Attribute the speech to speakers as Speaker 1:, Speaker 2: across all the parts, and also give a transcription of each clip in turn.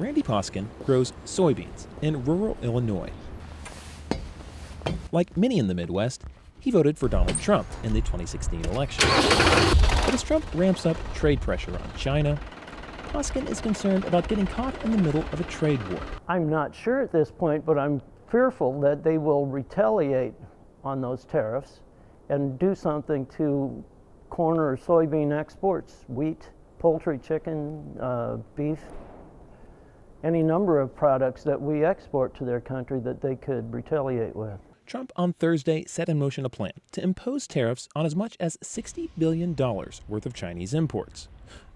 Speaker 1: Randy Poskin grows soybeans in rural Illinois. Like many in the Midwest, he voted for Donald Trump in the 2016 election. But as Trump ramps up trade pressure on China, Poskin is concerned about getting caught in the middle of a trade war.
Speaker 2: I'm not sure at this point, but I'm fearful that they will retaliate on those tariffs and do something to corner soybean exports, wheat, poultry, chicken, beef, any number of products that we export to their country that they could retaliate with.
Speaker 1: Trump on Thursday set in motion a plan to impose tariffs on as much as $60 billion worth of Chinese imports.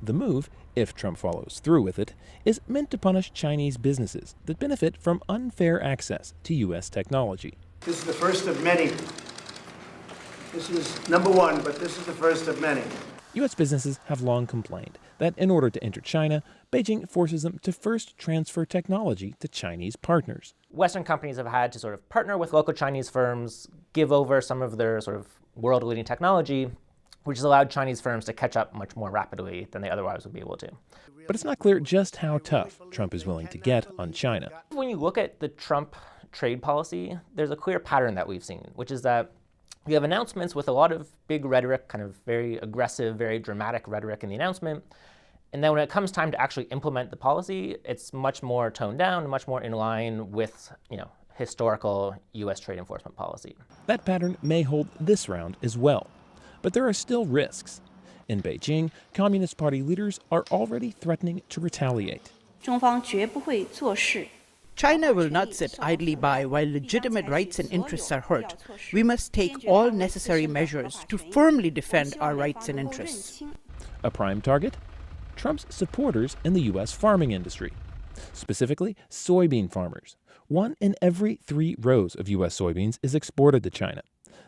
Speaker 1: The move, if Trump follows through with it, is meant to punish Chinese businesses that benefit from unfair access to U.S. technology.
Speaker 3: This is the first of many. This is number one, but this is the first of many.
Speaker 1: U.S. businesses have long complained that in order to enter China, Beijing forces them to first transfer technology to Chinese partners.
Speaker 4: Western companies have had to sort of partner with local Chinese firms, give over some of their sort of world-leading technology, which has allowed Chinese firms to catch up much more rapidly than they otherwise would be able to.
Speaker 1: But it's not clear just how tough Trump is willing to get on China.
Speaker 4: When you look at the Trump trade policy, there's a clear pattern that we've seen, which is that you have announcements with a lot of big rhetoric, kind of very aggressive, very dramatic rhetoric in the announcement. And then when it comes time to actually implement the policy, it's much more toned down, much more in line with, historical U.S. trade enforcement policy.
Speaker 1: That pattern may hold this round as well. But there are still risks. In Beijing, Communist Party leaders are already threatening to retaliate.
Speaker 5: China will not sit idly by while legitimate rights and interests are hurt. We must take all necessary measures to firmly defend our rights and interests.
Speaker 1: A prime target? Trump's supporters in the U.S. farming industry, specifically soybean farmers. 1 in every 3 rows of U.S. soybeans is exported to China.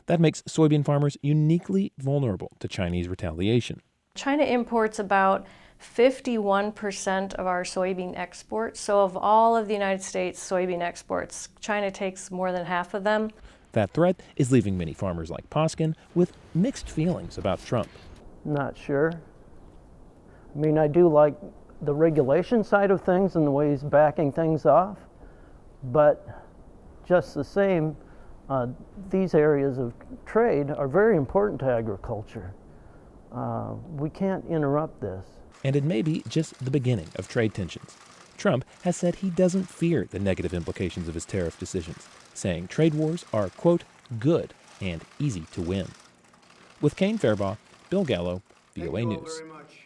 Speaker 1: That makes soybean farmers uniquely vulnerable to Chinese retaliation.
Speaker 6: China imports about 51% of our soybean exports. So of all of the United States soybean exports, China takes more than half of them.
Speaker 1: That threat is leaving many farmers like Poskin with mixed feelings about Trump.
Speaker 2: Not sure. I mean, I do like the regulation side of things and the way he's backing things off, but just the same, these areas of trade are very important to agriculture. We can't interrupt this.
Speaker 1: And it may be just the beginning of trade tensions. Trump has said he doesn't fear the negative implications of his tariff decisions, saying trade wars are, quote, good and easy to win. With Kane, Farabaugh, Bill Gallo, VOA News.
Speaker 3: Very much.